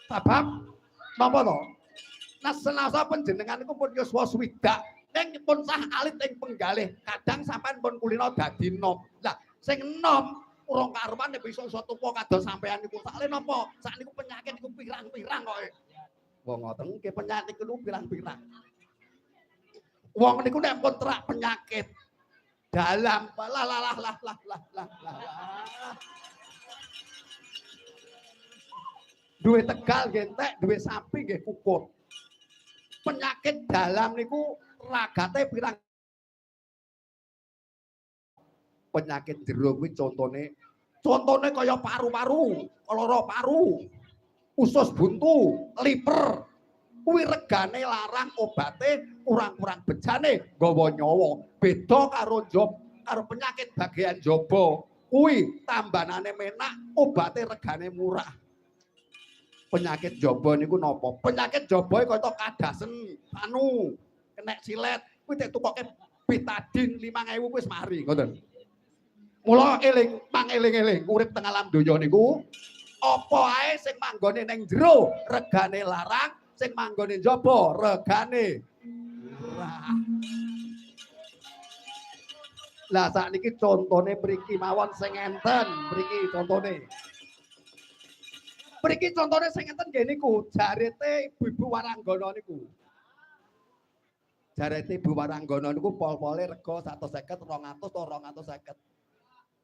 Sabab napa to? Nasenasa panjenengan iku pun yuswa swidak ning pun sah alit ing penggalih. Kadang sampean pun kulina dadi nom. Lah sing nom urung karuan nek bisa iso tuwa kados sampean niku. Sakle napa? Sakniku penyakit niku pirang-pirang kok. Wong ngoten nggih penyakit niku pirang-pirang. Wong niku nek pun terak penyakit dalam lah. Duwe tegal nggih entek, duwe sapi nggih kukut. Penyakit dalam niku ragate pirang. Penyakit jero kuwi contone kaya paru-paru, lara paru, usus buntu, liver. Kuwi regane larang, obate kurang-kurang bejane nggawa nyawa. Beda karo karo penyakit bagian jaba. Kuwi tambanane menak, obate regane murah. Penyakit jaba niku napa? Penyakit jaba kaya kadasen anu, kenek silet, kuwi tek tukoke betadin 5.000 wis mari, ngoten. Mula eling urip teng alam donya niku apa ae sing manggone ning jero regane larang, sing manggone jaba regane murah. Lah sakniki contone mriki mawon sing enten, mriki contone. Mriki contone sing enten nggih niku jarete ibu-ibu Waranggana niku. Jarete Ibu Waranggana niku pol-pole rega 150, 200 atau 250.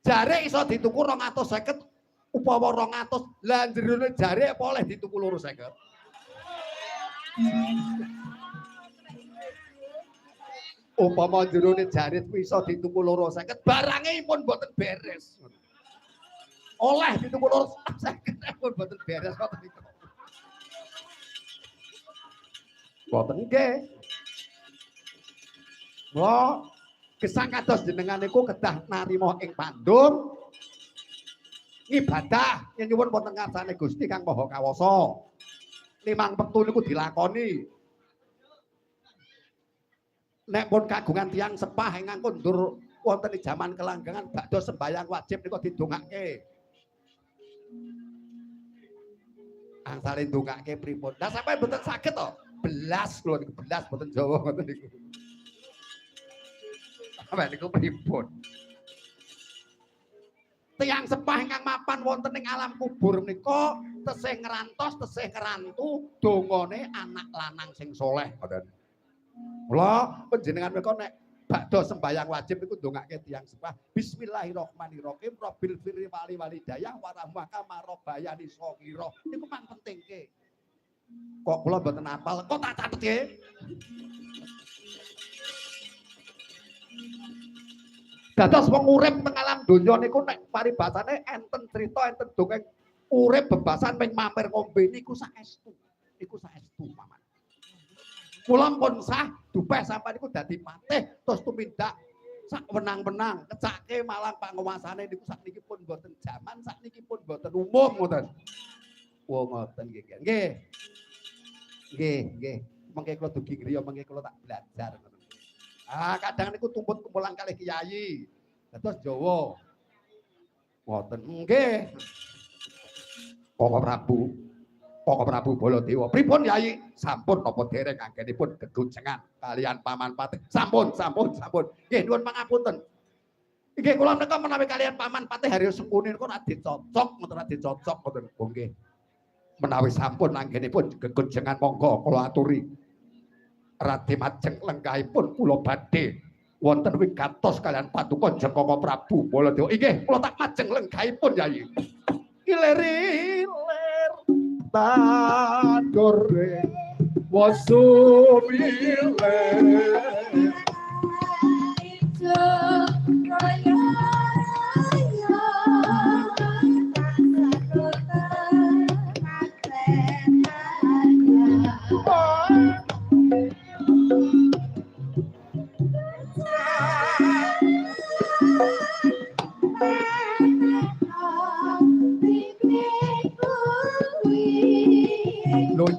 Jare iso dituku 250 upawa 200. Lah jerone jare apa oleh dituku 250? Upama jerone jare iso dituku 250, barange pun mboten beres. Oleh dituku 250 pun mboten beres kok niku. Mboten nggih. Wah, gesang kados jenengan niku kedah narima ing Bandung ngibadah nyuwun wonten ngarsane Gusti Kang Maha Kawasa. Limang wektu niku dilakoni. Nek pun kagungan tiyang sepah ingkang kondur wonten ing jaman kelanggengan badhe sembahyang wajib niku didongake. Angsale ndongake pripun? Lah sampeyan mboten saged to? Belas kula niku belas mboten Jawa ngoten niku. Sampeyan niku pripun? Tiyang sepah ingkang mapan wonten ing alam kubur menika tesih ngrantos, tesih ngrantu dongane anak lanang sing saleh ngoten. Mula panjenengan menika nek badhe sembahyang wajib niku ndongake tiyang sepah Bismillahirrahmanirrahim Rabbil firri wali walidayah warahmaka marobayani shaghira. Niku mang pentingke. Kok kula mboten hafal, kok tak catetke. Dados wong urip teng alam donya niku nek paribasane enten crita enten dongeng urip bebasan ping mampir ngombe niku saestu. Niku saestu paman. Kula pun sah dupeh sampeyan niku dadi patih terus tumindak sak wenang-wenang kecake malang panguwasane niku sakniki pun mboten jaman, sakniki pun mboten umum ngoten. Wong ngoten nggih. Nggih. Nggih. Mengke kula dugi griya mengke kula tak belajar ngoten. Ah, kadang niku tumput kumpulan kalih kiai. Dados Jawa. Ngoten nggih. Koko Prabu Baladewa. Pripun Yai? Sampun napa dereng anggenipun gegojengan kalian Paman Patih. Sampun. Nggih nuwun pangapunten. Nggih kula menika menawi kalian Paman Patih Haryo Sengkuni niku ora dicocok, mboten ora dicocok ngoten. Nggih. Menawi sampun anggenipun gegojengan monggo kula aturi. Radi majeng lenggahipun kula badhe wonten wigatos kalian paduka Jengkoko Prabu Baladewa. Inggih, kula tak majeng lenggahipun Yai. Iler tandore wasumile Lo